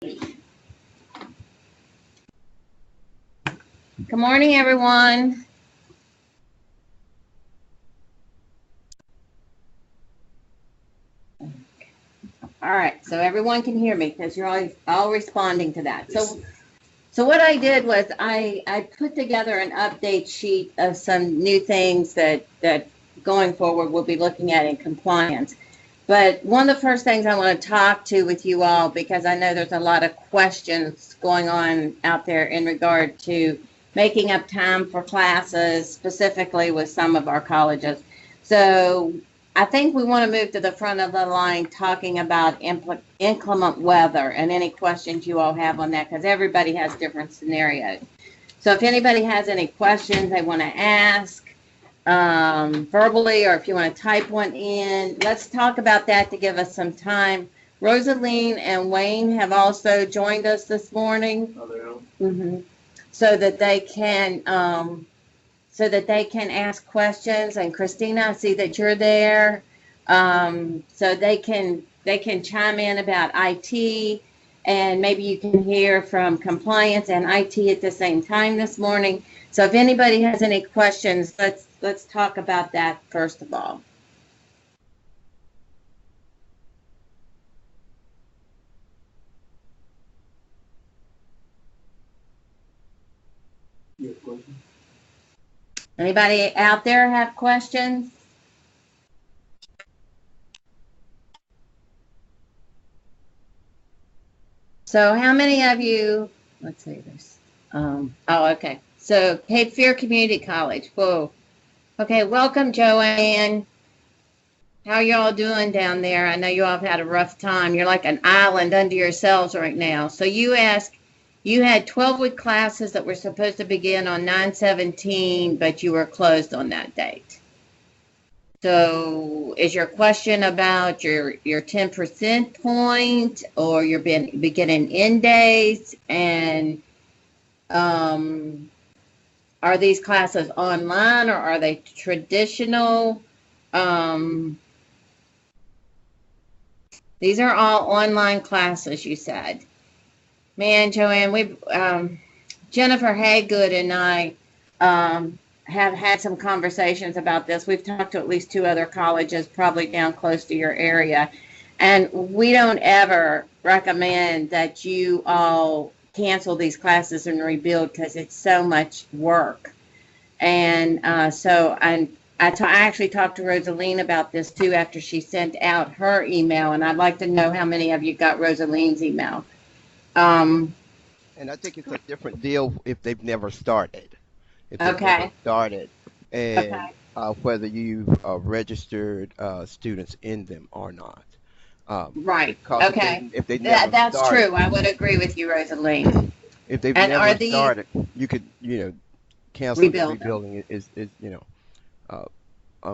Good morning, everyone. All right, so everyone can hear me because you're all responding to that. So what I did was I put together an update sheet of some new things that going forward we'll be looking at in compliance. But one of the first things I want to talk to with you all, because I know there's a lot of questions going on out there in regard to making up time for classes, specifically with some of our colleges. So I think we want to move to the front of the line talking about inclement weather and any questions you all have on that, because everybody has different scenarios. So if anybody has any questions they want to ask verbally, or if you want to type one in, let's talk about that to give us some time. Rosaline and Wayne have also joined us this morning. So that they can ask questions. And Christina, I see that you're there. So they can chime in about IT, and maybe you can hear from compliance and IT at the same time this morning. So if anybody has any questions, let's talk about that first of all. Anybody out there have questions? So how many of you, let's see this. Oh, okay. So Cape Fear Community College. Whoa. Okay, welcome, Joanne. How y'all doing down there? I know you all have had a rough time. You're like an island unto yourselves right now. So you had 12-week classes that were supposed to begin on 9/17, but you were closed on that date. So is your question about your 10% point, or your beginning end dates? And are these classes online, or are they traditional? These are all online classes, you said. Man, Joanne, Jennifer Haygood and I have had some conversations about this. We've talked to at least 2 other colleges, probably down close to your area, and we don't ever recommend that you all cancel these classes and rebuild, because it's so much work. And I actually talked to Rosaline about this too after she sent out her email, and I'd like to know how many of you got Rosaline's email. And I think it's a different deal if they've never started. If they've never started, and whether you registered students in them or not. Right. Okay. If they never that's started, true. I would agree with you, Rosaline. if they've never started, you could, cancel rebuilding is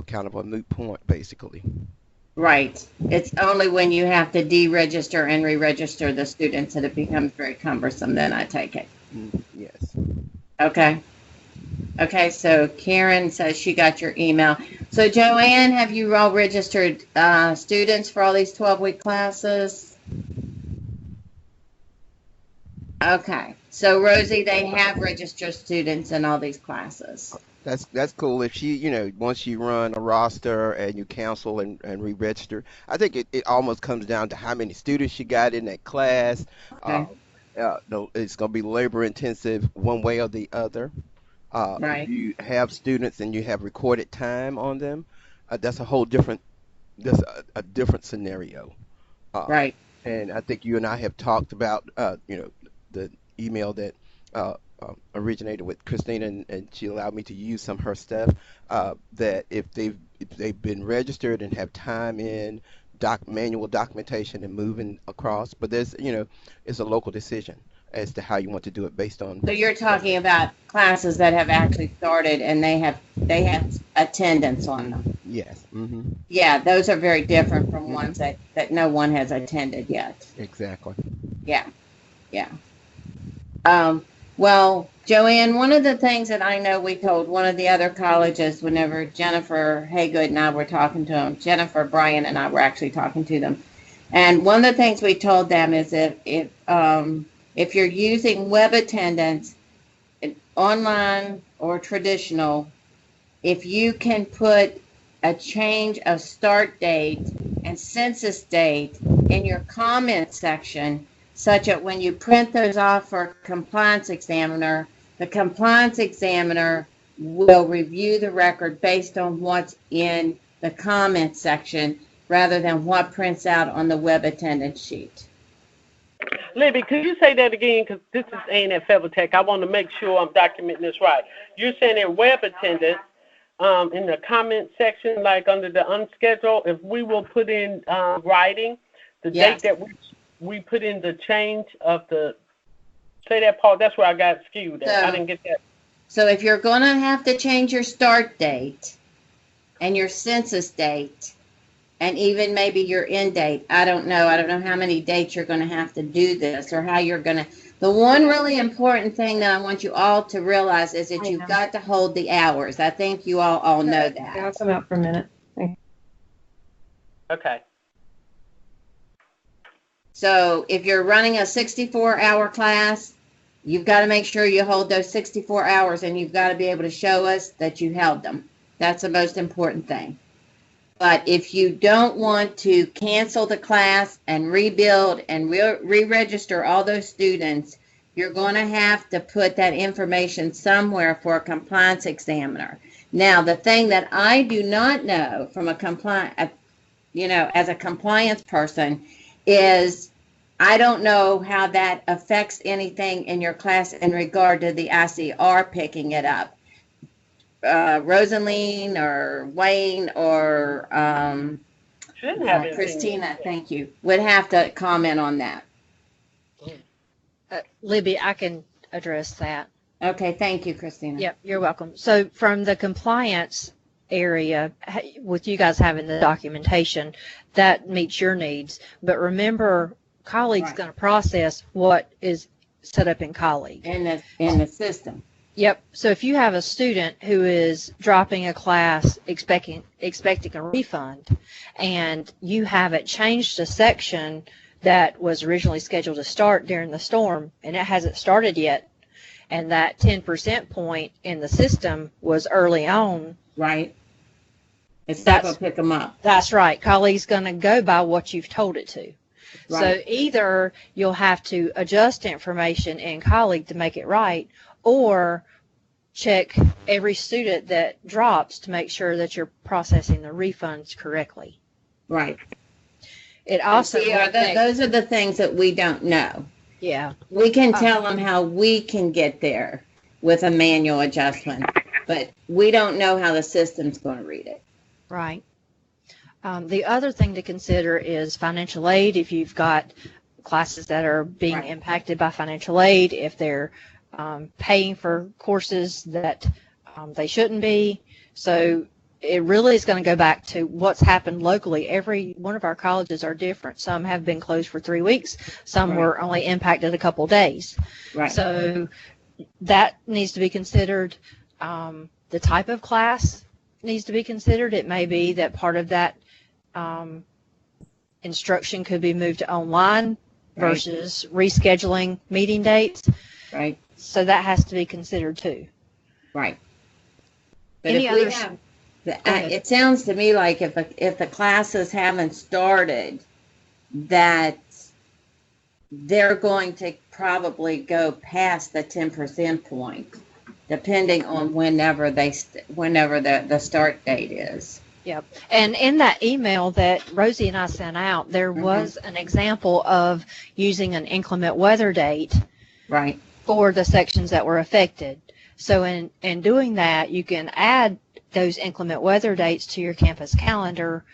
kind of a moot point, basically. Right. It's only when you have to deregister and re-register the students that it becomes very cumbersome, then I take it. Yes. Okay. Okay, so Karen says she got your email. So Joanne, have you all registered students for all these 12-week classes? Okay. So Rosie, they have registered students in all these classes. That's cool. If she, once you run a roster and you cancel and re-register, I think it almost comes down to how many students you got in that class. Okay. It's going to be labor intensive one way or the other. Right. If you have students and you have recorded time on them, that's a different scenario. Right. And I think you and I have talked about, the email that originated with Christina, and she allowed me to use some of her stuff. That if they've been registered and have time in manual documentation and moving across, but there's it's a local decision as to how you want to do it based on. So you're talking about classes that have actually started and they have attendance on them. Yes. Mm-hmm. Yeah, those are very different from ones that no one has attended yet. Exactly. Yeah. Yeah. Well, Joanne, one of the things that I know we told one of the other colleges whenever Jennifer Haygood and I were talking to them, Jennifer Bryan and I were actually talking to them, And one of the things we told them is if you're using web attendance, online or traditional, if you can put a change of start date and census date in your comment section, such that when you print those off for a compliance examiner, the compliance examiner will review the record based on what's in the comment section rather than what prints out on the web attendance sheet. Libby, could you say that again? Because this is Ann at Federal Tech. I want to make sure I'm documenting this right. You're saying in web attendance, in the comment section, like under the unscheduled, if we will put in writing the Yes. date that we put in the change of the, say that, Paul, that's where I got skewed at. I didn't get that. So if you're going to have to change your start date and your census date and even maybe your end date, I don't know how many dates you're going to have to do this or how you're going to. The one really important thing that I want you all to realize is that you've got to hold the hours. I think you all know that. I'll come out for a minute. Okay. So if you're running a 64-hour class, you've got to make sure you hold those 64 hours and you've got to be able to show us that you held them. That's the most important thing. But if you don't want to cancel the class and rebuild and re-register all those students, you're going to have to put that information somewhere for a compliance examiner. Now, the thing that I do not know from a as a compliance person is I don't know how that affects anything in your class in regard to the ICR picking it up. Rosaline or Wayne or Christina, thank you, would have to comment on that. Libby, I can address that. Okay, thank you, Christina. Yep, you're welcome. So from the compliance area, with you guys having the documentation, that meets your needs. But remember, colleague's going to process what is set up in colleague. In the system. Yep. So if you have a student who is dropping a class expecting a refund, and you have it changed to section that was originally scheduled to start during the storm, and it hasn't started yet, and that 10% point in the system was early on. Right. It's not going to pick them up. That's right. Colleague's going to go by what you've told it to. Right. So either you'll have to adjust information in colleague to make it right, or check every student that drops to make sure that you're processing the refunds correctly. Right. It also those are the things that we don't know. Yeah. We can tell them how we can get there with a manual adjustment, but we don't know how the system's going to read it. Right. The other thing to consider is financial aid. If you've got classes that are being impacted by financial aid, if they're paying for courses that they shouldn't be. So it really is going to go back to what's happened locally. Every one of our colleges are different. Some have been closed for 3 weeks. Some were only impacted a couple days. Right. So that needs to be considered. The type of class needs to be considered. It may be that part of that instruction could be moved to online versus rescheduling meeting dates. Right. So that has to be considered too. Right. But Any if we others? have, it sounds to me like if the classes haven't started, that they're going to probably go past the 10% point, depending on whenever the start date is. Yep. And in that email that Rosie and I sent out, there was an example of using an inclement weather date for the sections that were affected. So in doing that, you can add those inclement weather dates to your campus calendar,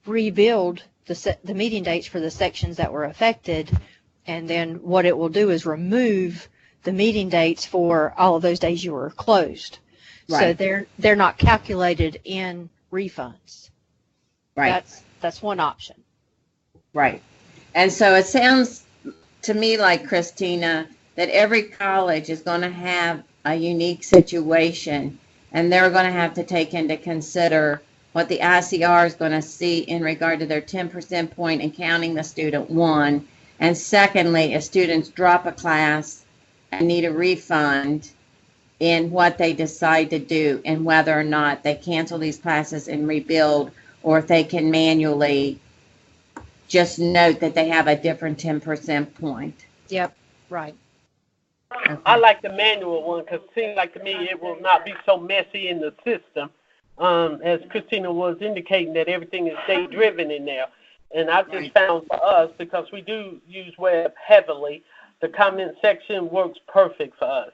rebuild the meeting dates for the sections that were affected, and then what it will do is remove the meeting dates for all of those days you were closed. So they're not calculated in refunds. Right. That's one option. Right. And so it sounds to me like, Christina, that every college is going to have a unique situation, and they're going to have to take into consider what the ICR is going to see in regard to their 10% point and counting the student, one. And secondly, if students drop a class and need a refund in what they decide to do and whether or not they cancel these classes and rebuild, or if they can manually just note that they have a different 10% point. Yep, right. Okay. I like the manual one because it seems like to me it will not be so messy in the system. As Christina was indicating, that everything is date driven in there. And I've just found for us, because we do use web heavily, the comment section works perfect for us.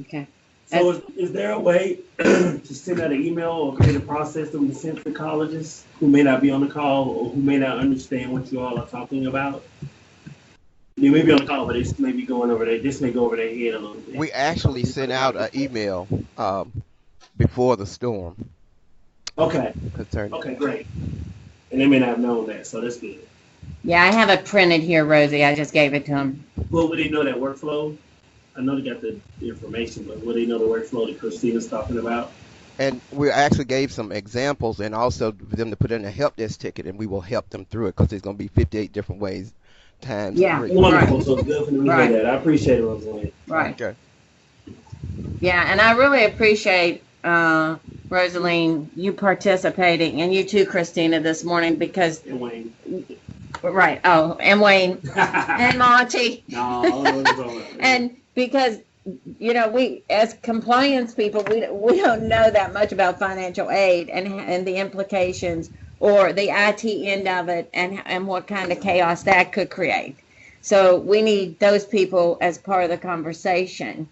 Okay. So is there a way to send out an email or create a process that we send to colleges who may not be on the call or who may not understand what you all are talking about? They may be on the call, but this may be going over this may go over their head a little bit. We actually sent out an email before the storm. Okay. Okay, great. And they may not have known that, so that's good. Yeah, I have it printed here, Rosie. I just gave it to them. Well, would they know that workflow? I know they got the information, but would they know the workflow that Christina's talking about? And we actually gave some examples, and also for them to put in a help desk ticket, and we will help them through it, because there's going to be 58 different ways times. Yeah. Three. Wonderful. Right. So it's good for them to hear that. I appreciate it, Rosalie. Right. Okay. Yeah, and I really appreciate, Rosaline, you participating, and you too, Christina, this morning, because, And Wayne. right, oh, and Wayne, and Monty. No, And because, you know, we, as compliance people, we don't know that much about financial aid and the implications or the IT end of it and what kind of chaos that could create. So we need those people as part of the conversation,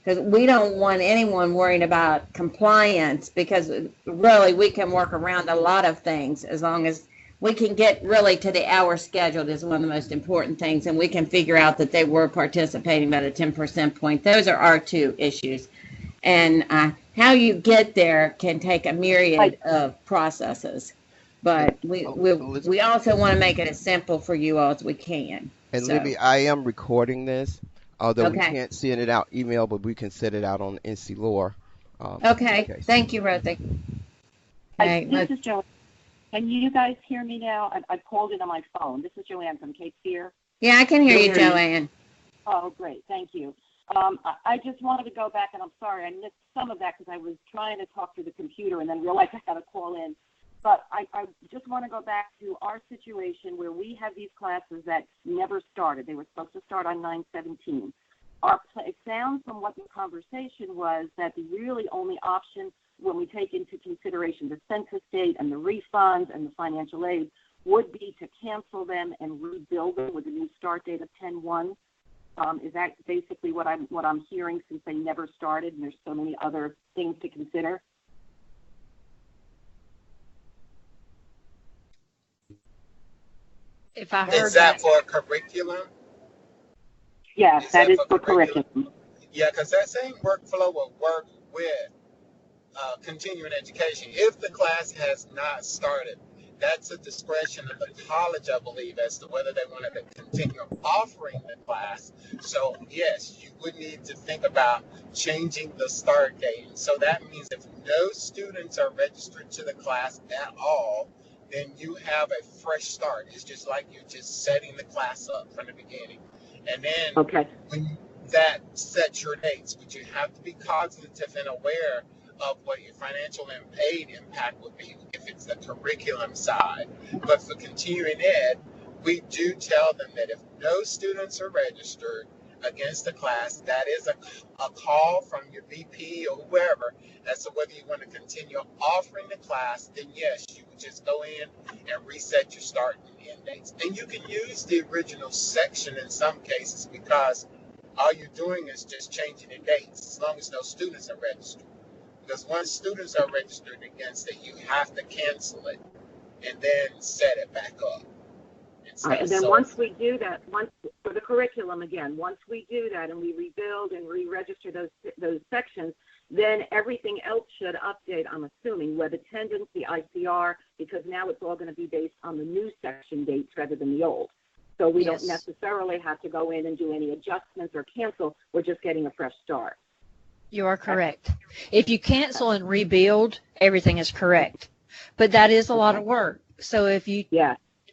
because we don't want anyone worrying about compliance, because really we can work around a lot of things as long as we can get really to the hour scheduled is one of the most important things, and we can figure out that they were participating by the 10% point. Those are our two issues. And how you get there can take a myriad of processes. But we also want to make it as simple for you all as we can. And So, Libby, I am recording this, although we Okay. can't send it out email, but we can set it out on NC Lore. okay. Thank you, Rosie. Okay, This is Joanne. Can you guys hear me now? I called in on my phone. This is Joanne from Cape Fear. yeah, I can hear you, Joanne. Oh, great. Thank you. I just wanted to go back, and I'm sorry I missed some of that because I was trying to talk through the computer and then realized I had to call in. But I just want to go back to our situation where we have these classes that never started. They were supposed to start on 9/17. It sounds from what the conversation was that the really only option when we take into consideration the census date and the refunds and the financial aid would be to cancel them and rebuild them with a new start date of 10/1. Is that basically what I'm hearing, since they never started and there's so many other things to consider? If I heard Is that for curriculum? Yes, Is that that is for for curriculum. Yeah, because that same workflow will work with continuing education. If the class has not started, that's a discretion of the college, I believe, as to whether they wanted to continue offering the class. So, yes, you would need to think about changing the start date. So that means if no students are registered to the class at all, then you have a fresh start. It's just like you're just setting the class up from the beginning. And then Okay. when that sets your dates, but you have to be cognitive and aware of what your financial and aid impact would be if it's the curriculum side. But for continuing ed, we do tell them that if no students are registered against the class, that is a call from your VP or whoever as to whether you want to continue offering the class. Then yes, you would just go in and reset your start and end dates. And you can use the original section in some cases, because all you're doing is just changing the dates as long as no students are registered. Because once students are registered against it, you have to cancel it and then set it back up. All right, and then once we do that, for the curriculum again, once we do that and we rebuild and re-register those sections, then everything else should update, I'm assuming, web attendance, the ICR, because now it's all going to be based on the new section dates rather than the old. So we don't necessarily have to go in and do any adjustments or cancel. We're just getting a fresh start. You are correct. If you cancel and rebuild, everything is correct. But that is a lot of work. So if you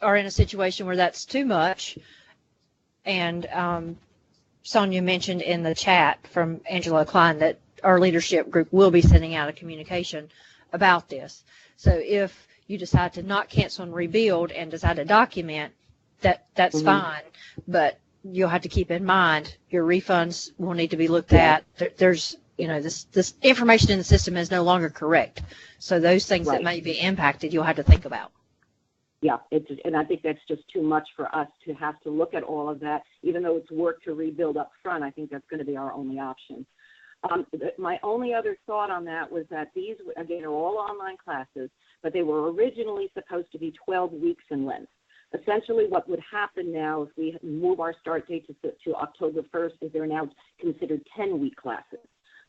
are in a situation where that's too much, and Sonia mentioned in the chat from Angela Klein that our leadership group will be sending out a communication about this. So if you decide to not cancel and rebuild and decide to document, that's fine. But you'll have to keep in mind your refunds will need to be looked at. There's, this information in the system is no longer correct. So those things that may be impacted, you'll have to think about. Yeah, and I think that's just too much for us to have to look at all of that. Even though it's work to rebuild up front, I think that's going to be our only option. My only other thought on that was that these, again, are all online classes, but they were originally supposed to be 12 weeks in length. Essentially, what would happen now if we move our start date to October 1st is they're now considered 10-week classes.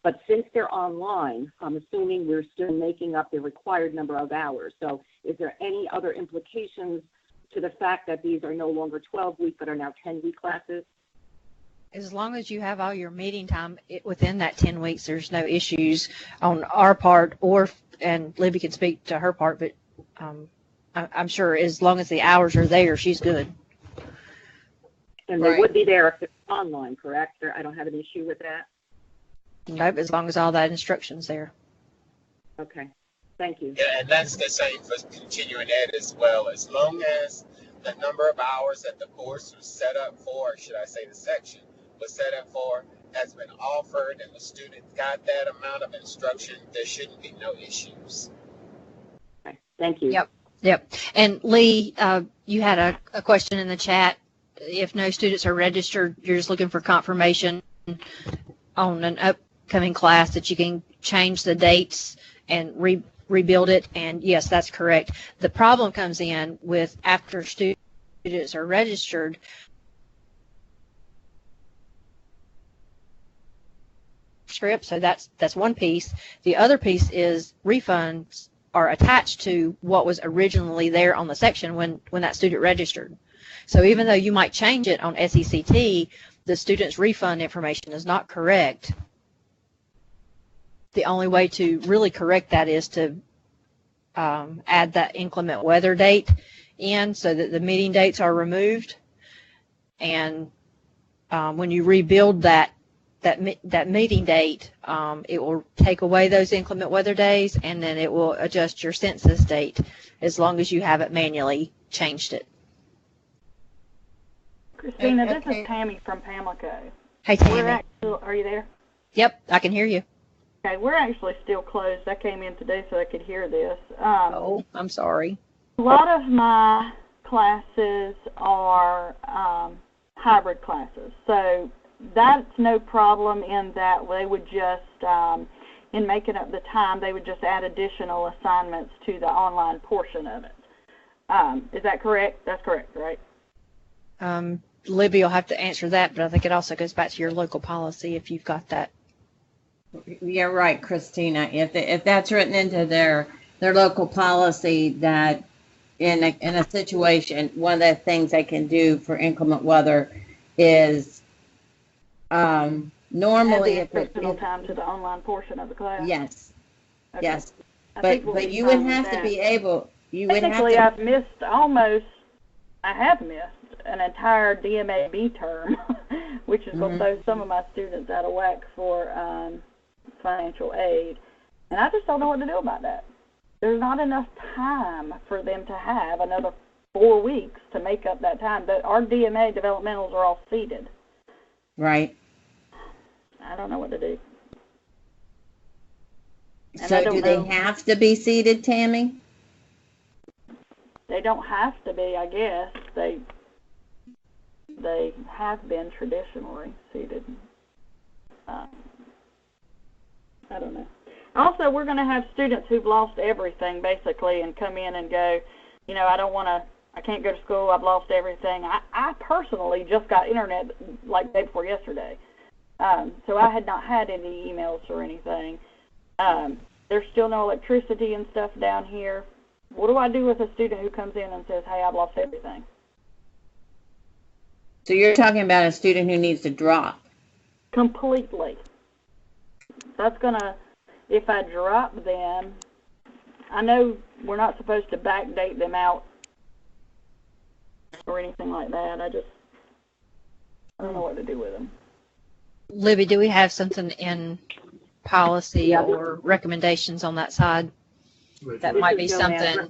But since they're online, I'm assuming we're still making up the required number of hours. So is there any other implications to the fact that these are no longer 12-week but are now 10-week classes? As long as you have all your meeting time within that 10 weeks, there's no issues on our part, and Libby can speak to her part, but I'm sure as long as the hours are there, she's good. And they would be there if it's online, correct? I don't have an issue with that? Nope, as long as all that instruction's there. Okay, thank you. Yeah, and that's the same for continuing ed as well. As long as the number of hours that the course was set up for, or should I say the section was set up for, has been offered and the student got that amount of instruction, there shouldn't be no issues. Okay, thank you. Yep. And Lee, you had a question in the chat. If no students are registered, you're just looking for confirmation on an upcoming class that you can change the dates and rebuild it. And yes, that's correct. The problem comes in with after students are registered, script. So that's one piece. The other piece is refunds are attached to what was originally there on the section when that student registered. So even though you might change it on SECT, the student's refund information is not correct. The only way to really correct that is to add that inclement weather date in so that the meeting dates are removed. And when you rebuild that meeting date, it will take away those inclement weather days, and then it will adjust your census date as long as you haven't manually changed it. Christina, this is Tammy from Pamlico. Hey, Tammy. Are you there? Yep, I can hear you. Okay, we're actually still closed. I came in today so I could hear this. Oh, I'm sorry. A lot of my classes are hybrid classes, so that's no problem in that they would just, in making up the time, they would just add additional assignments to the online portion of it. Is that correct? That's correct, right? Libby will have to answer that, but I think it also goes back to your local policy if you've got that. You're right, Christina. If that's written into their local policy, that in a situation, one of the things they can do for inclement weather is normally add the additional time to the online portion of the class. Yes. Okay. Yes. But you would have to be able. Technically, I have missed an entire DMAB term, which is what throws some of my students out of whack for financial aid. And I just don't know what to do about that. There's not enough time for them to have another 4 weeks to make up that time. Our DMA developmentals are all seated. Right. I don't know what to do. And so do they have to be seated, Tammy? They don't have to be, I guess. They have been traditionally seated. I don't know. Also, we're going to have students who've lost everything, basically, and come in and go, I can't go to school, I've lost everything. I personally just got internet like the day before yesterday. So I had not had any emails or anything. There's still no electricity and stuff down here. What do I do with a student who comes in and says, hey, I've lost everything? So you're talking about a student who needs to drop? Completely. that's gonna, if I drop them, I know we're not supposed to backdate them out or anything like that. I don't know what to do with them. Libby, do we have something in policy or recommendations on that side? That might be something.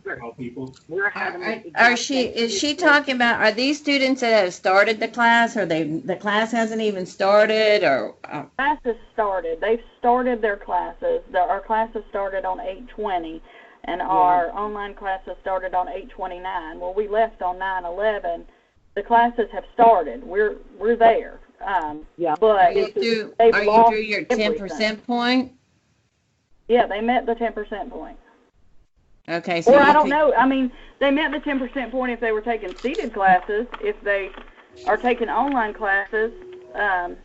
Is she talking about, are these students that have started the class, or the class hasn't even started, or? Classes started. They've started their classes. Our classes started on 8/20, and our online classes started on 8/29. Well, we left on 9/11. The classes have started. We're there. But Are you through your 10% point? Yeah, they met the 10% point. Okay, so or I don't know. I mean, they met the 10% point if they were taking seated classes. If they are taking online classes, our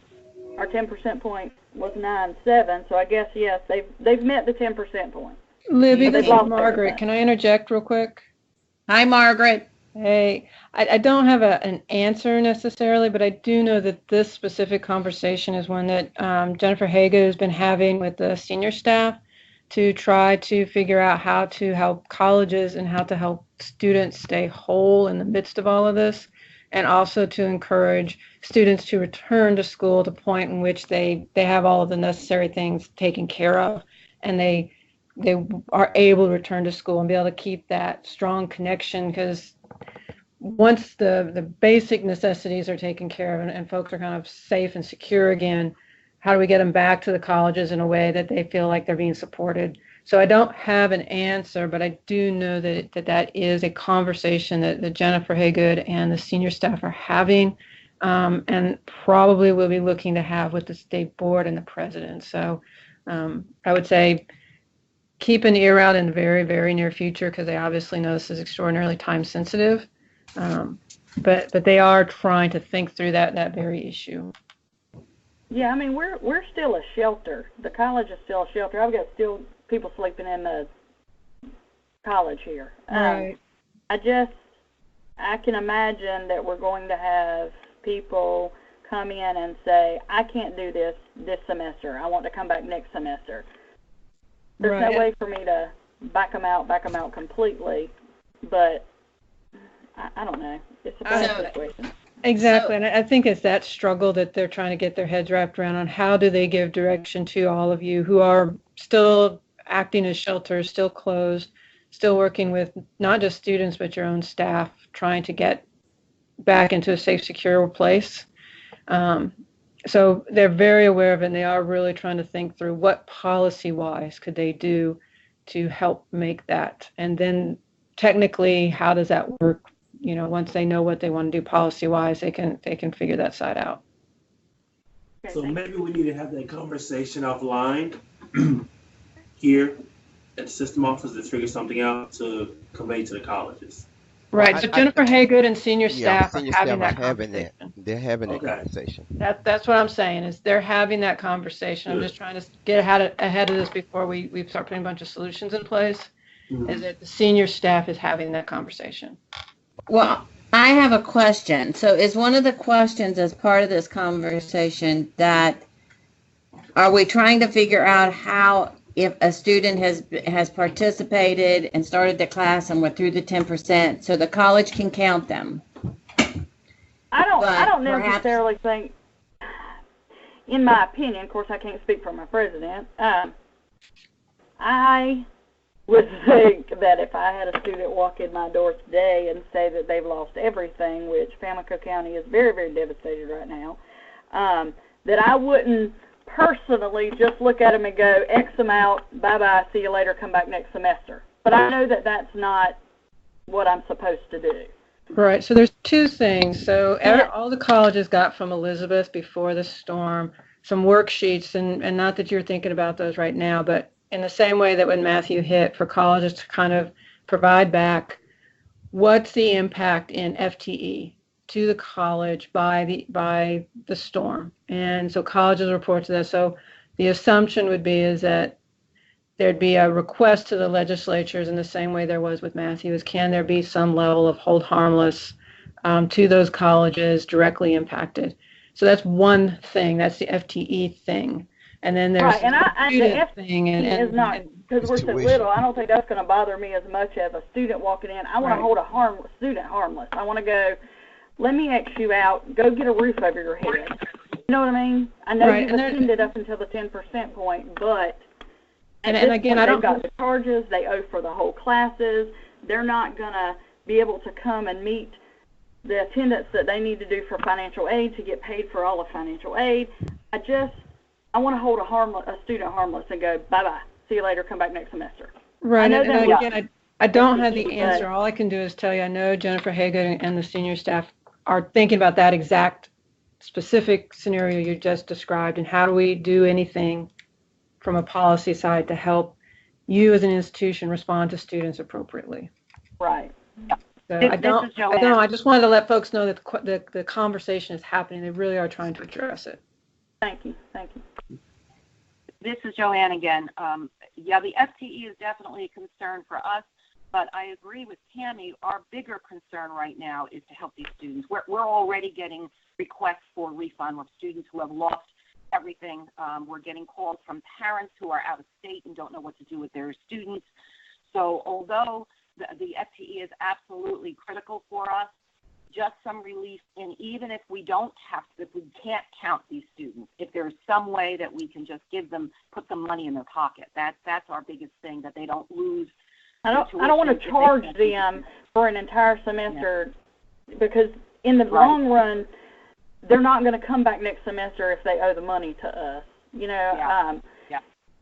10% point was 9.7. So I guess yes, they've met the 10% point. Libby, this is Margaret. Can I interject real quick? Hi, Margaret. Hey, I don't have an answer necessarily, but I do know that this specific conversation is one that Jennifer Hager has been having with the senior staff to try to figure out how to help colleges and how to help students stay whole in the midst of all of this, and also to encourage students to return to school at the point in which they have all of the necessary things taken care of, and they are able to return to school and be able to keep that strong connection, because once the basic necessities are taken care of and folks are kind of safe and secure again, how do we get them back to the colleges in a way that they feel like they're being supported? So I don't have an answer, but I do know that is a conversation that Jennifer Haygood and the senior staff are having, and probably will be looking to have with the state board and the president. So I would say keep an ear out in the very, very near future, because they obviously know this is extraordinarily time sensitive. But they are trying to think through that very issue. Yeah, I mean, we're still a shelter. The college is still a shelter. I've got still people sleeping in the college here. Right. I can imagine that we're going to have people come in and say, I can't do this semester. I want to come back next semester. There's no way for me to back them out completely, but I don't know. It's a bad situation. Exactly, and I think it's that struggle that they're trying to get their heads wrapped around on how do they give direction to all of you who are still acting as shelters, still closed, still working with not just students but your own staff, trying to get back into a safe, secure place. So they're very aware of it, and they are really trying to think through what policy-wise could they do to help make that. And then technically, how does that work? You know, once they know what they want to do policy-wise, they can figure that side out. So maybe we need to have that conversation offline here at the system office to figure something out to convey to the colleges. Right. So Jennifer Haygood and senior staff are having that conversation. They're having that Okay. conversation. That's what I'm saying, is they're having that conversation. I'm just trying to get ahead of this before we start putting a bunch of solutions in place, is that the senior staff is having that conversation. Well, I have a question. So is one of the questions as part of this conversation that are we trying to figure out how, if a student has participated and started the class and went through the 10%, so the college can count them? I don't necessarily think, in my opinion, of course I can't speak for my president, I would think that if I had a student walk in my door today and say that they've lost everything, which Pamlico County is very, very devastated right now, that I wouldn't personally just look at them and go, X them out, bye-bye, see you later, come back next semester. But I know that that's not what I'm supposed to do. Right. So there's two things. So all the colleges got from Elizabeth before the storm some worksheets, and not that you're thinking about those right now, but in the same way that when Matthew hit, for colleges to kind of provide back what's the impact in FTE to the college by the storm. And so colleges report to that. So the assumption would be is that there'd be a request to the legislatures in the same way there was with Matthew, is can there be some level of hold harmless to those colleges directly impacted? So that's one thing. That's the FTE thing. And then there's right, and the the student thing, is not, because we're so tuition. little, I don't think that's going to bother me as much as a student walking in. I want to hold a student harmless. I want to go, let me X you out, go get a roof over your head. You know what I mean? I know you've attended up until the 10% point, but and again, they've got the charges, they owe for the whole classes, they're not going to be able to come and meet the attendance that they need to do for financial aid to get paid for all of financial aid. I want to hold a student harmless and go, bye-bye, see you later, come back next semester. Right, and again, I don't have the answer. All I can do is tell you, I know Jennifer Hager and the senior staff are thinking about that exact specific scenario you just described, and how do we do anything from a policy side to help you as an institution respond to students appropriately. Right. So I just wanted to let folks know that the conversation is happening. They really are trying to address it. Thank you. This is Joanne again. Yeah, the FTE is definitely a concern for us, but I agree with Tammy. Our bigger concern right now is to help these students. We're already getting requests for refund of students who have lost everything. We're getting calls from parents who are out of state and don't know what to do with their students. So although the FTE is absolutely critical for us, just some relief, and even if we can't count these students, if there's some way that we can just put some money in their pocket, that's our biggest thing, that they don't lose. I don't want to charge them for an entire semester, because in the long run, they're not going to come back next semester if they owe the money to us.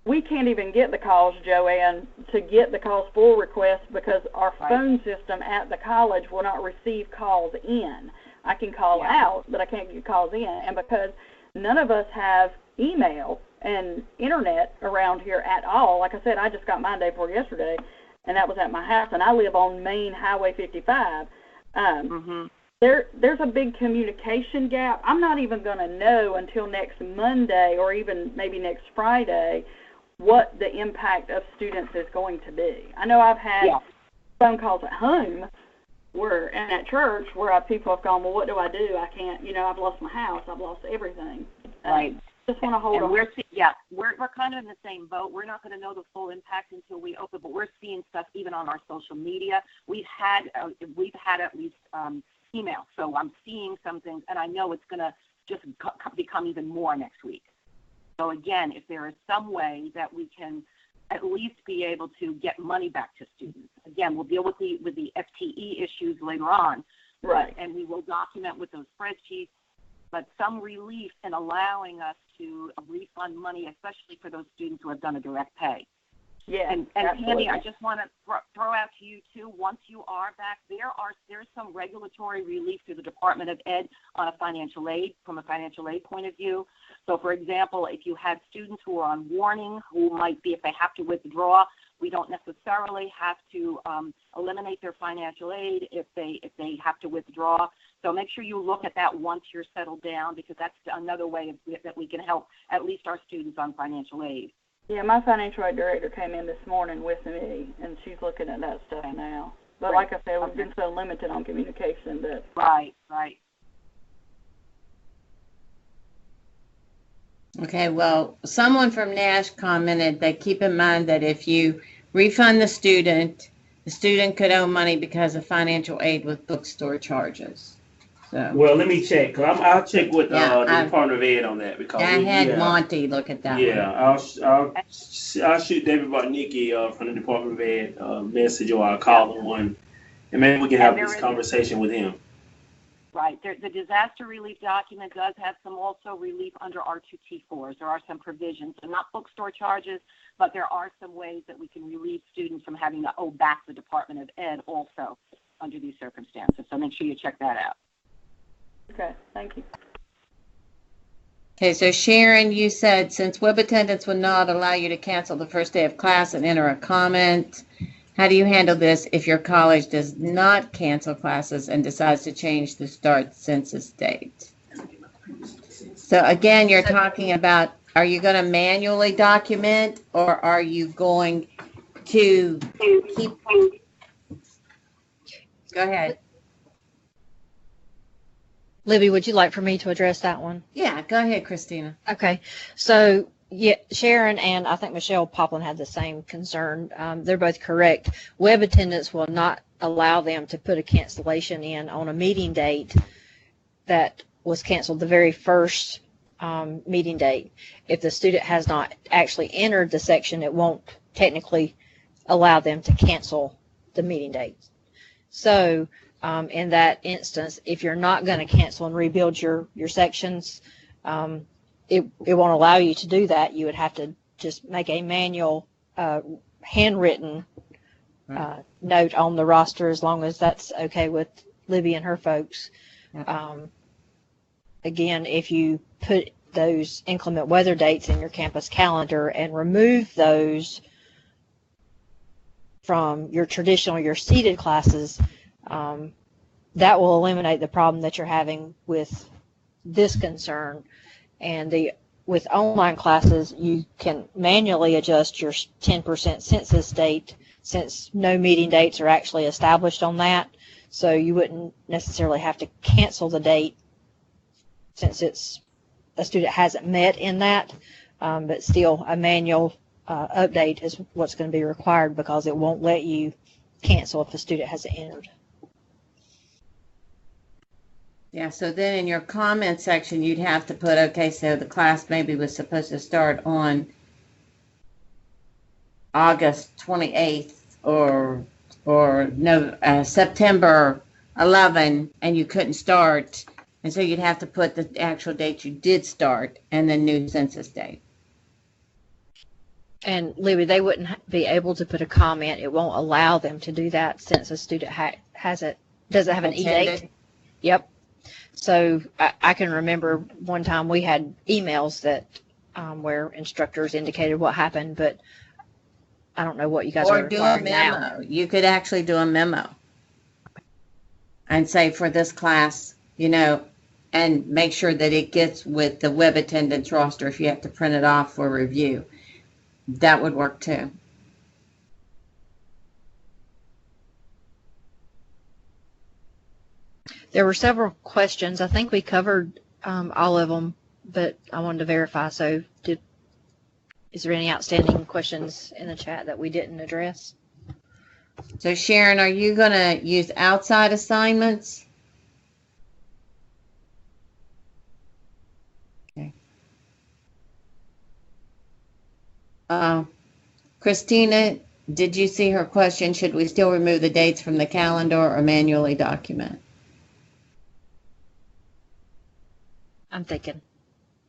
We can't even get the calls, Joanne, to get the calls for requests, because our phone system at the college will not receive calls in. I can call out, but I can't get calls in. And because none of us have email and internet around here at all, like I said, I just got mine day before yesterday, and that was at my house, and I live on Main Highway 55. There's a big communication gap. I'm not even going to know until next Monday, or even maybe next Friday, what the impact of students is going to be. I know I've had phone calls at home and at church where people have gone, well, what do I do? I can't, I've lost my house, I've lost everything. Right. Just want to hold on. We're kind of in the same boat. We're not going to know the full impact until we open, but we're seeing stuff even on our social media. We've had at least email, so I'm seeing some things, and I know it's going to just become even more next week. So again, if there is some way that we can at least be able to get money back to students, again, we'll deal with the FTE issues later on, right? And we will document with those spreadsheets. But some relief in allowing us to refund money, especially for those students who have done a direct pay. Yeah, and Tammy, I just want to throw out to you too, once you are back, there's some regulatory relief through the Department of Ed on from a financial aid point of view. So for example, if you had students who are on warning, who might be, if they have to withdraw, we don't necessarily have to eliminate their financial aid if they have to withdraw. So make sure you look at that once you're settled down, because that's another way that we can help at least our students on financial aid. Yeah, my financial aid director came in this morning with me, and she's looking at that stuff now. But like I said, we've been so limited on communication that... Right. Okay, well, someone from Nash commented that keep in mind that if you refund the student could owe money because of financial aid with bookstore charges. So. Well, let me check, because I'll check with the Department of Ed on that. Because I had Monty look at that. Yeah, I'll shoot David Barnicki from the Department of Ed message, or I'll call him one, and maybe we can have this conversation with him. Right. The disaster relief document does have some also relief under R2T4s. There are some provisions, so not bookstore charges, but there are some ways that we can relieve students from having to owe back the Department of Ed also under these circumstances. So make sure you check that out. Okay, thank you. Okay, so Sharon, you said since web attendance would not allow you to cancel the first day of class and enter a comment, how do you handle this if your college does not cancel classes and decides to change the start census date? So again, you're talking about, are you going to manually document, or are you going to keep... Go ahead. Libby, would you like for me to address that one? Yeah, go ahead, Christina. Okay. So Yeah, Sharon and I think Michelle Poplin had the same concern. They're both correct. Web attendance will not allow them to put a cancellation in on a meeting date that was canceled the very first meeting date. If the student has not actually entered the section, it won't technically allow them to cancel the meeting date. So in that instance, if you're not going to cancel and rebuild your sections, it won't allow you to do that. You would have to just make a manual handwritten note on the roster, as long as that's okay with Libby and her folks. Again, if you put those inclement weather dates in your campus calendar and remove those from your traditional, your seated classes, that will eliminate the problem that you're having with this concern. And with online classes, you can manually adjust your 10% census date, since no meeting dates are actually established on that. So you wouldn't necessarily have to cancel the date, since it's a student hasn't met in that, but still a manual update is what's going to be required, because it won't let you cancel if the student hasn't entered. Yeah, so then in your comment section, you'd have to put, okay, so the class maybe was supposed to start on August 28th or no, September 11, and you couldn't start. And so you'd have to put the actual date you did start and the new census date. And Libby, they wouldn't be able to put a comment. It won't allow them to do that, since a student doesn't have an e-date. Yep. So I can remember one time we had emails that where instructors indicated what happened, but I don't know what you guys are requiring now. Or do a memo. You could actually do a memo and say, for this class, and make sure that it gets with the web attendance roster if you have to print it off for review. That would work too. There were several questions. I think we covered all of them, but I wanted to verify. So is there any outstanding questions in the chat that we didn't address? So Sharon, are you going to use outside assignments? Okay. Christina, did you see her question? Should we still remove the dates from the calendar or manually document? I'm thinking.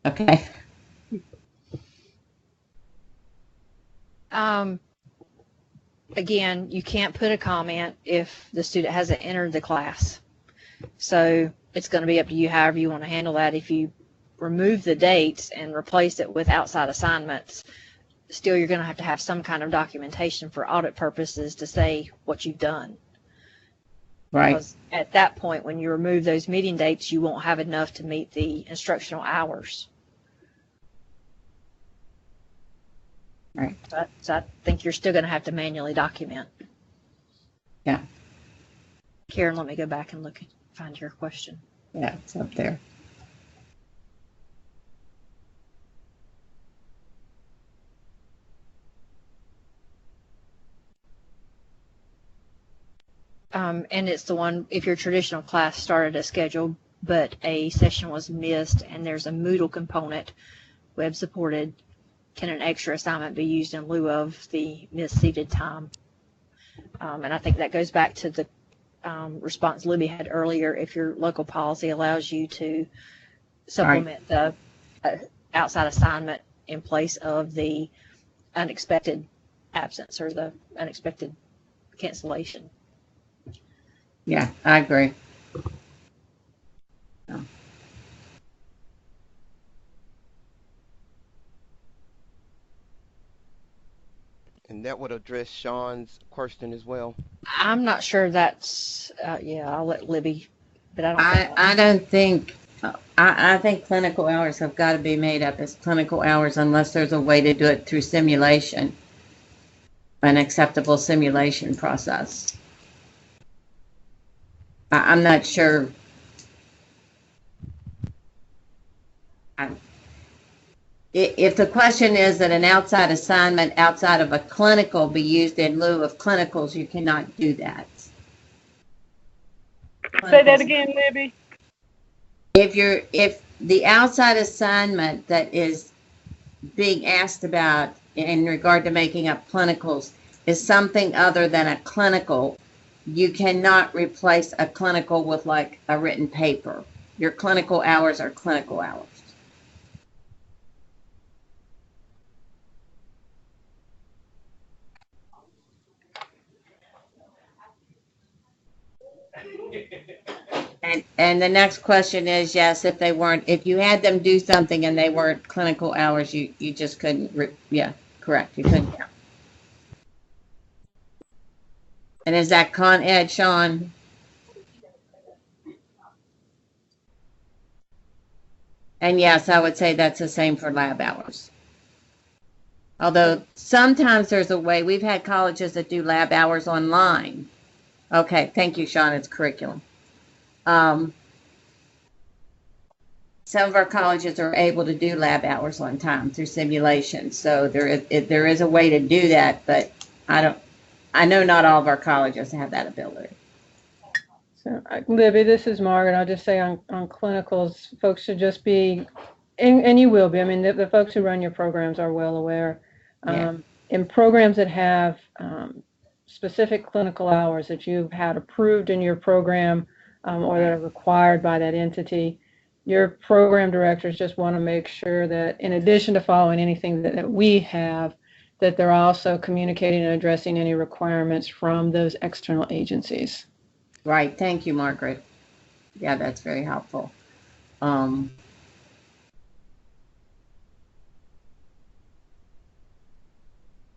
Okay. Again, you can't put a comment if the student hasn't entered the class. So it's going to be up to you however you want to handle that. If you remove the dates and replace it with outside assignments, still you're going to have some kind of documentation for audit purposes to say what you've done. Right. Because at that point, when you remove those meeting dates, you won't have enough to meet the instructional hours. Right. So I think you're still going to have to manually document. Yeah. Karen, let me go back and find your question. Yeah, it's up there. And it's the one, if your traditional class started as scheduled, but a session was missed and there's a Moodle component, web supported, can an extra assignment be used in lieu of the missed seated time? And I think that goes back to the response Libby had earlier. If your local policy allows you to supplement the outside assignment in place of the unexpected absence or the unexpected cancellation. Yeah, I agree. Oh. And that would address Sean's question as well. I'm not sure that's, yeah, I'll let Libby, but I don't think, I think clinical hours have got to be made up as clinical hours unless there's a way to do it through simulation, an acceptable simulation process. I'm not sure. if the question is that an outside assignment outside of a clinical be used in lieu of clinicals, you cannot do that. Say that again, Libby. If the outside assignment that is being asked about in regard to making up clinicals is something other than a clinical, you cannot replace a clinical with like a written paper. Your clinical hours are clinical hours. And the next question is, yes, if you had them do something and they weren't clinical hours, you just couldn't, yeah, correct, you couldn't count. And is that Con Ed, Sean? And yes, I would say that's the same for lab hours. Although sometimes there's a way, we've had colleges that do lab hours online. Okay, thank you, Sean, it's curriculum. Some of our colleges are able to do lab hours on time through simulation. So there is a way to do that, but I know not all of our colleges have that ability. So, Libby, this is Margaret. I'll just say on clinicals, folks should just be, and you will be, I mean, the folks who run your programs are well aware. In programs that have specific clinical hours that you've had approved in your program or that are required by that entity, your program directors just want to make sure that in addition to following anything that we have, that they're also communicating and addressing any requirements from those external agencies. Right. Thank you, Margaret. Yeah, that's very helpful.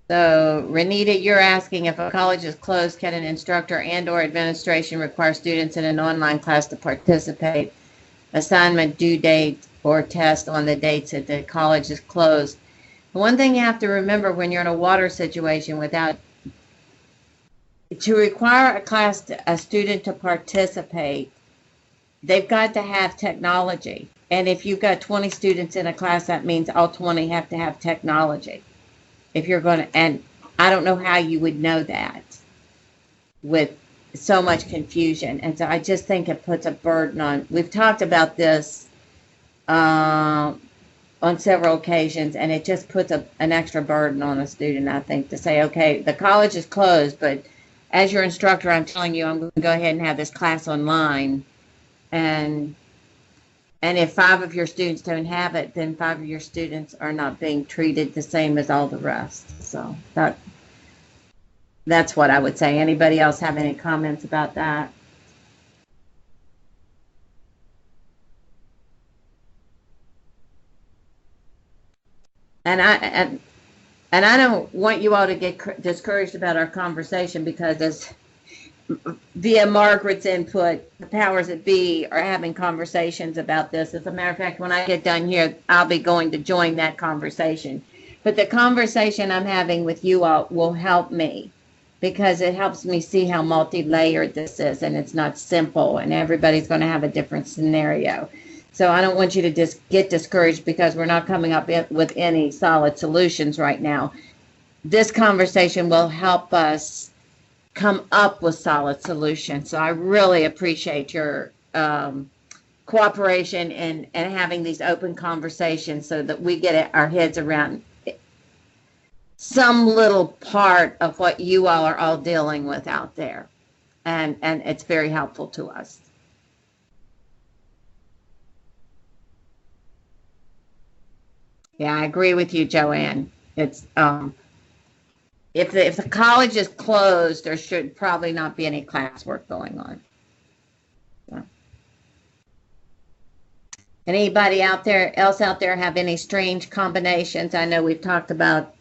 So, Renita, you're asking if a college is closed, can an instructor and/or administration require students in an online class to participate? Assignment, due date, or test on the dates that the college is closed. One thing you have to remember when you're in a water situation to require a student to participate, they've got to have technology. And if you've got 20 students in a class, that means all 20 have to have technology. If you're going to, and I don't know how you would know that with so much confusion. And so I just think it puts a burden on, we've talked about this on several occasions, and it just puts an extra burden on a student, I think, to say, okay, the college is closed, but as your instructor, I'm telling you, I'm going to go ahead and have this class online. And if 5 of your students don't have it, then 5 of your students are not being treated the same as all the rest. So that's what I would say. Anybody else have any comments about that? And I don't want you all to get discouraged about our conversation, because as via Margaret's input, the powers that be are having conversations about this. As a matter of fact, when I get done here, I'll be going to join that conversation. But the conversation I'm having with you all will help me, because it helps me see how multi-layered this is, and it's not simple, and everybody's going to have a different scenario. So I don't want you to just get discouraged because we're not coming up with any solid solutions right now. This conversation will help us come up with solid solutions. So I really appreciate your cooperation and having these open conversations so that we get our heads around some little part of what you all are all dealing with out there. And it's very helpful to us. Yeah, I agree with you, Joanne. It's if the college is closed, there should probably not be any classwork going on. So. Anybody else out there have any strange combinations? I know we've talked about.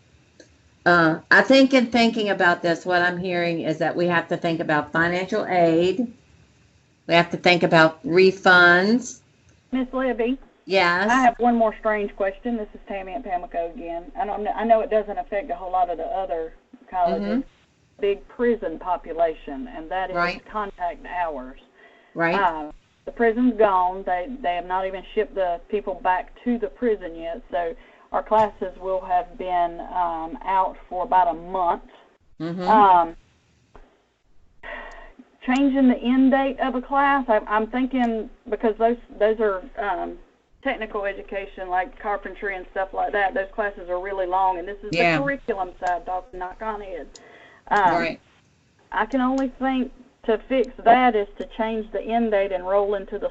I think in thinking about this, what I'm hearing is that we have to think about financial aid. We have to think about refunds. Miss Libby. Yes. I have one more strange question. This is Tammy at Pamlico again. I know it doesn't affect a whole lot of the other colleges. Mm-hmm. Big prison population, and that is right. Contact hours. Right. The prison's gone. They have not even shipped the people back to the prison yet. So our classes will have been out for about a month. Mm-hmm. Changing the end date of a class, I'm thinking, because those are technical education, like carpentry and stuff like that. Those classes are really long, and this is the curriculum side, not Con Ed. Right. I can only think to fix that is to change the end date and roll into the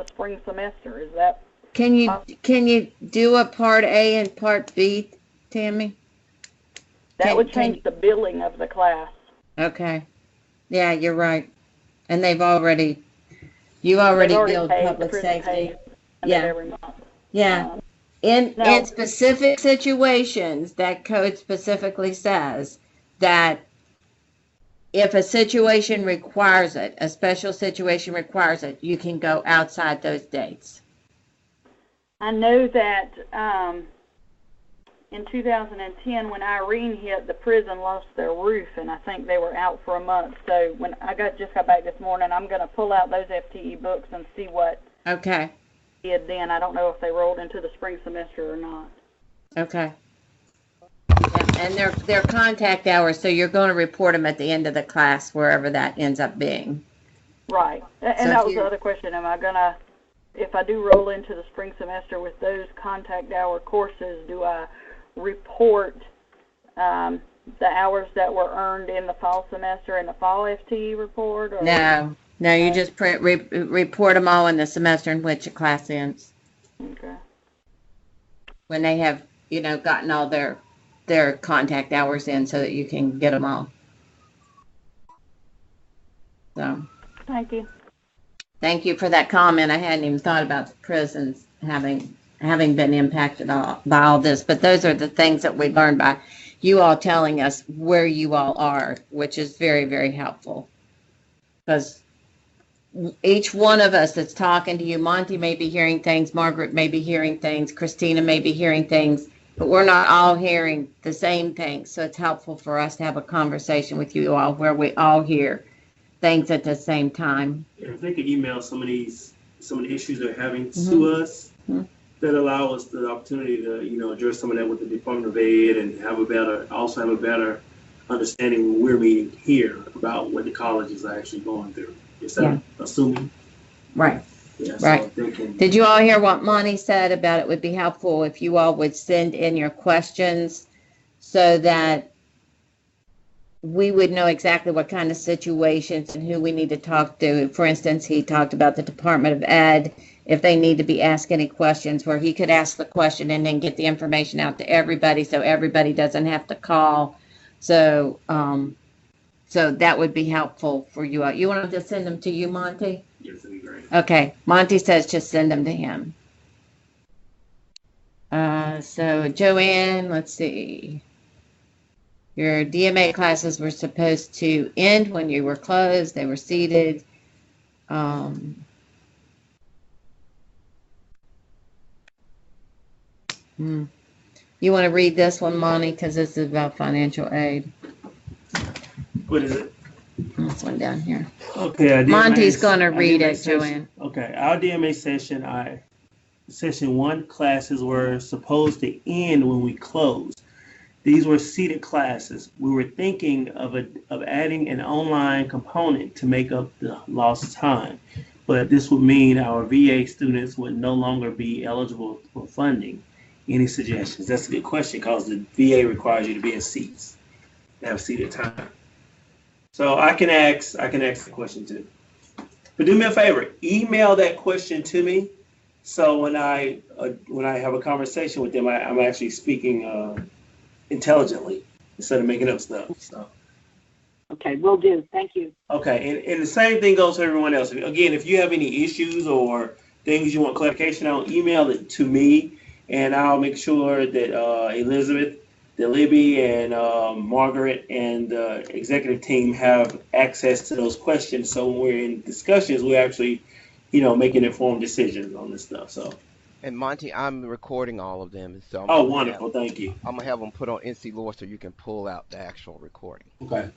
spring semester. Is that? Can you do a part A and part B, Tammy? That would change the billing of the class. Okay. Yeah, you're right. And you already billed public safety. Yeah. Every month. Yeah. In specific situations, that code specifically says that if a situation requires it, a special situation requires it, you can go outside those dates. I know that in 2010, when Irene hit, the prison lost their roof, and I think they were out for a month. So when I just got back this morning, I'm going to pull out those FTE books and see what Okay. did then. I don't know if they rolled into the spring semester or not. Okay. And they're contact hours, so you're going to report them at the end of the class, wherever that ends up being. Right. And that was the other question. Am I going to, if I do roll into the spring semester with those contact hour courses, do I report the hours that were earned in the fall semester in the fall FTE report? Or? No, you just report them all in the semester in which a class ends. Okay. When they have, gotten all their contact hours in so that you can get them all. So. Thank you. Thank you for that comment. I hadn't even thought about the prisons having been impacted by all this, but those are the things that we learned by you all telling us where you all are, which is very, very helpful. Because each one of us that's talking to you, Monty may be hearing things, Margaret may be hearing things, Christina may be hearing things, but we're not all hearing the same things. So it's helpful for us to have a conversation with you all where we all hear things at the same time. If they could email some of the issues they're having to us, that allow us the opportunity to, address some of that with the Department of Ed and have a better understanding when we're meeting here about what the colleges are actually going through. Instead of assuming. Right. Yeah, right. So did you all hear what Monty said about it would be helpful if you all would send in your questions so that we would know exactly what kind of situations and who we need to talk to. For instance, he talked about the Department of Ed, if they need to be asked any questions, where he could ask the question and then get the information out to everybody so everybody doesn't have to call. So that would be helpful for you all. You want to just send them to you, Monty? Yes, that'd be great. Okay. Monty says just send them to him. So Joanne, let's see. Your DMA classes were supposed to end when you were closed. They were seated. You want to read this one, Monty, because this is about financial aid. What is it? This one down here. Okay. Monty's going to read it, Joanne. Okay. Our DMA session 1 classes were supposed to end when we closed. These were seated classes. We were thinking of adding an online component to make up the lost time, but this would mean our VA students would no longer be eligible for funding. Any suggestions? That's a good question because the VA requires you to be in seats, to have seated time. So I can ask the question too. But do me a favor, email that question to me. So when I have a conversation with them, I'm actually speaking intelligently instead of making up stuff. So. Okay, will do. Thank you. Okay, and the same thing goes for everyone else. Again, if you have any issues or things you want clarification on, email it to me, and I'll make sure that Elizabeth, Libby, and Margaret and the executive team have access to those questions. So when we're in discussions, we're actually, making informed decisions on this stuff. So. And Monty, I'm recording all of them. So wonderful. Thank you. I'm going to have them put on NC Lore so you can pull out the actual recording. Okay.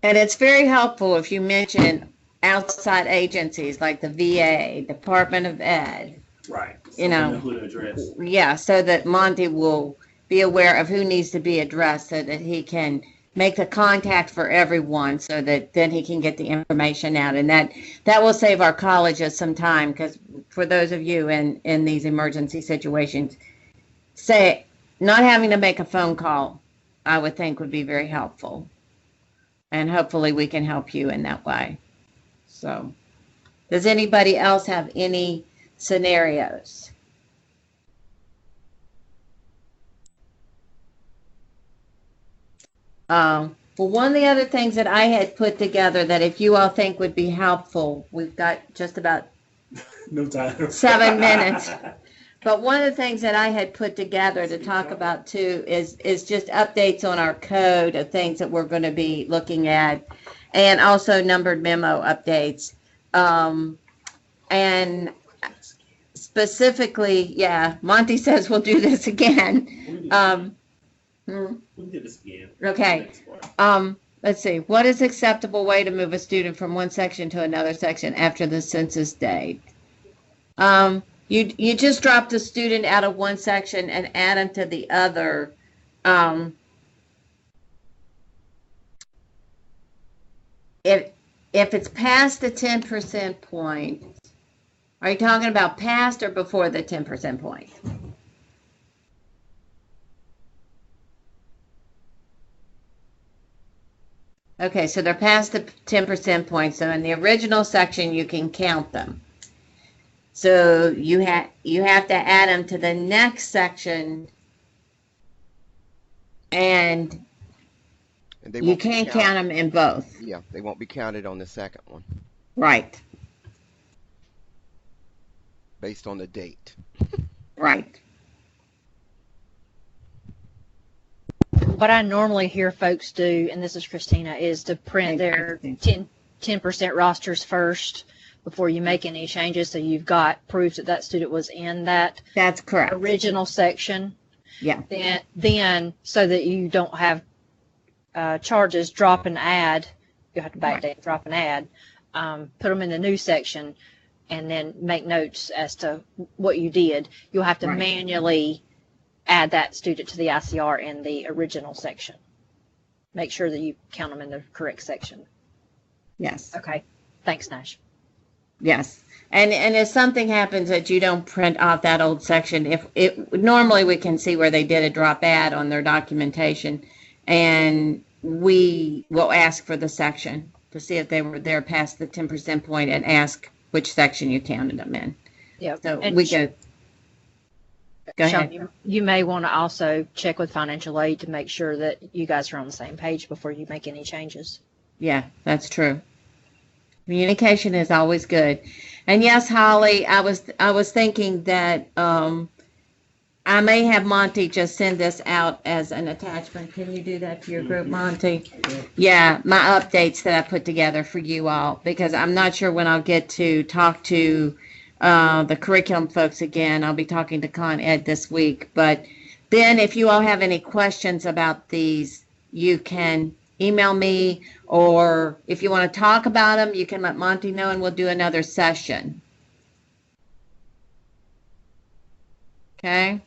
And it's very helpful if you mention outside agencies like the VA, Department of Ed, Right. You know, who to address. Yeah, so that Monty will be aware of who needs to be addressed so that he can make the contact for everyone so that then he can get the information out. And that will save our colleges some time, because for those of you in these emergency situations, say not having to make a phone call, I would think would be very helpful. And hopefully we can help you in that way. So, does anybody else have any scenarios? Well, one of the other things that I had put together that if you all think would be helpful, we've got just about no time. 7 minutes. But one of the things that I had put together to talk about too is just updates on our code of things that we're going to be looking at, and also numbered memo updates. And specifically, yeah, Monty says we'll do this again. We did this again. Okay. Let's see. What is acceptable way to move a student from one section to another section after the census date? You just drop the student out of one section and add them to the other. If it's past the 10% point, are you talking about past or before the 10% point? Okay, so they're past the 10% point. So in the original section, you can count them. So you have to add them to the next section, and you can't count them in both. Yeah, they won't be counted on the second one. Right. Based on the date. Right. What I normally hear folks do, and this is Christina, is to print their 10% rosters first before you make any changes, so you've got proof that that student was in that That's correct. original section. Yeah. Then so that you don't have charges, drop and add. You have to backdate, drop and add. Put them in the new section, and then make notes as to what you did. You'll have to manually add that student to the ICR in the original section. Make sure that you count them in the correct section. Yes. Okay. Thanks, Nash. Yes. And if something happens that you don't print off that old section, normally we can see where they did a drop add on their documentation, and we will ask for the section to see if they were there past the 10% point and ask which section you counted them in. Yeah. So and we go ahead. You may want to also check with financial aid to make sure that you guys are on the same page before you make any changes. Yeah, that's true. Communication is always good. And yes, Holly, I was thinking that I may have Monty just send this out as an attachment. Can you do that to your group, Monty? Yeah, my updates that I put together for you all, because I'm not sure when I'll get to talk to the curriculum folks again. I'll be talking to Con Ed this week. But then if you all have any questions about these, you can email me, or if you want to talk about them, you can let Monty know and we'll do another session. Okay?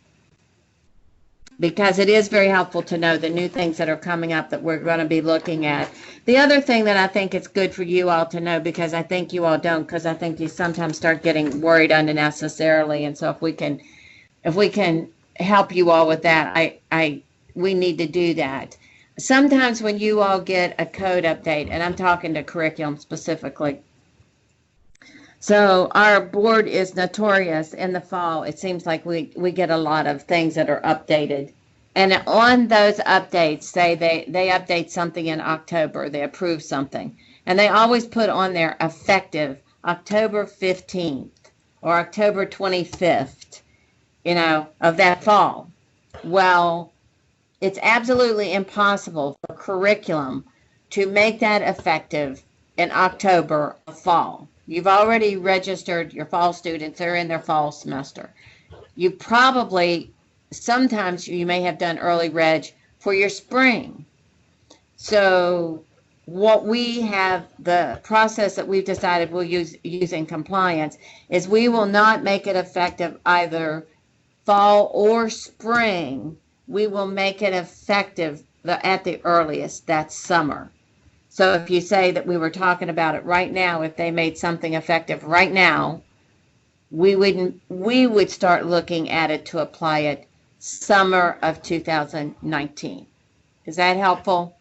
Because it is very helpful to know the new things that are coming up that we're going to be looking at. The other thing that I think it's good for you all to know, because I think you all don't, because I think you sometimes start getting worried unnecessarily, and so if we can help you all with that, we need to do that. Sometimes when you all get a code update, and I'm talking to curriculum specifically, so our board is notorious in the fall. It seems like we get a lot of things that are updated. And on those updates, say they update something in October, they approve something, and they always put on there effective October 15th or October 25th, of that fall. Well, it's absolutely impossible for curriculum to make that effective in October of fall. You've already registered your fall students. They're in their fall semester. You probably, sometimes you may have done early reg for your spring. So what we have, the process that we've decided we'll use in compliance is we will not make it effective either fall or spring. We will make it effective at the earliest, that's summer. So if you say that we were talking about it right now, if they made something effective right now, we would start looking at it to apply it summer of 2019. Is that helpful?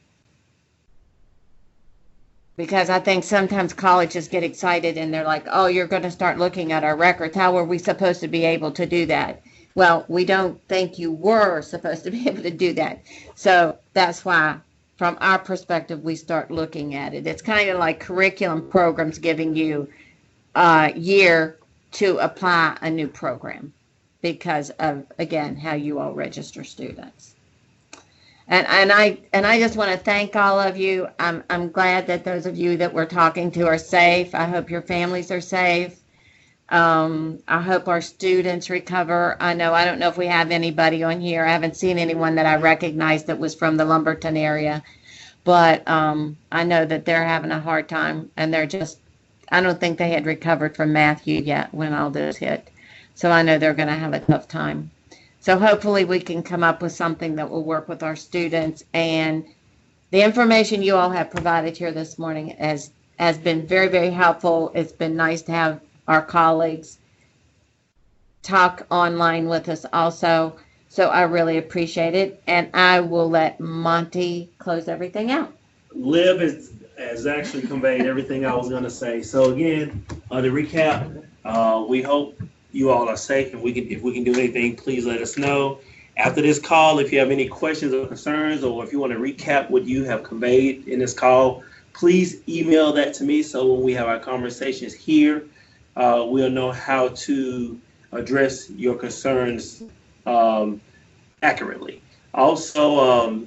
Because I think sometimes colleges get excited and they're like, oh, you're going to start looking at our records. How are we supposed to be able to do that? Well, we don't think you were supposed to be able to do that. So that's why, from our perspective, we start looking at it. It's kind of like curriculum programs giving you a year to apply a new program because of, again, how you all register students. And I just want to thank all of you. I'm glad that those of you that we're talking to are safe. I hope your families are safe. I hope our students recover. I don't know if we have anybody on here. I haven't seen anyone that I recognize that was from the Lumberton area, but I know that they're having a hard time, and I don't think they had recovered from Matthew yet when all this hit. So I know they're going to have a tough time. So hopefully we can come up with something that will work with our students. And the information you all have provided here this morning has been very, very helpful. It's been nice to have our colleagues talk online with us also. So I really appreciate it. And I will let Monty close everything out. Liv has actually conveyed everything I was going to say. So again, to recap, we hope you all are safe, and if we can do anything, please let us know. After this call, if you have any questions or concerns, or if you want to recap what you have conveyed in this call, please email that to me so when we have our conversations here, we'll know how to address your concerns accurately. Also,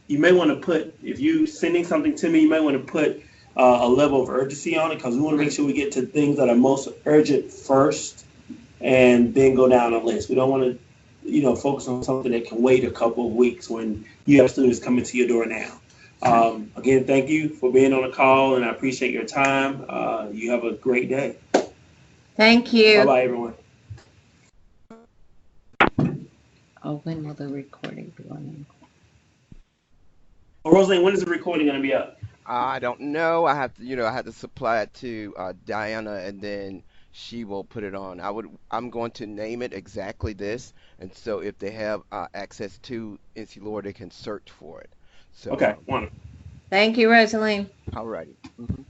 you may want to put, if you're sending something to me, you may want to put a level of urgency on it, because we want to make sure we get to things that are most urgent first and then go down the list. We don't want to, focus on something that can wait a couple of weeks when you have students coming to your door now. Again, thank you for being on the call, and I appreciate your time. You have a great day. Thank you. Bye-bye, everyone. Oh, when will the recording be on? Oh, Roseanne, when is the recording going to be up? I don't know. I have to supply it to Diana, and then she will put it on. I'm going to name it exactly this, and so if they have access to NC Lore, they can search for it. So okay, wonderful. Thank you, Rosaline. All righty. Mm-hmm.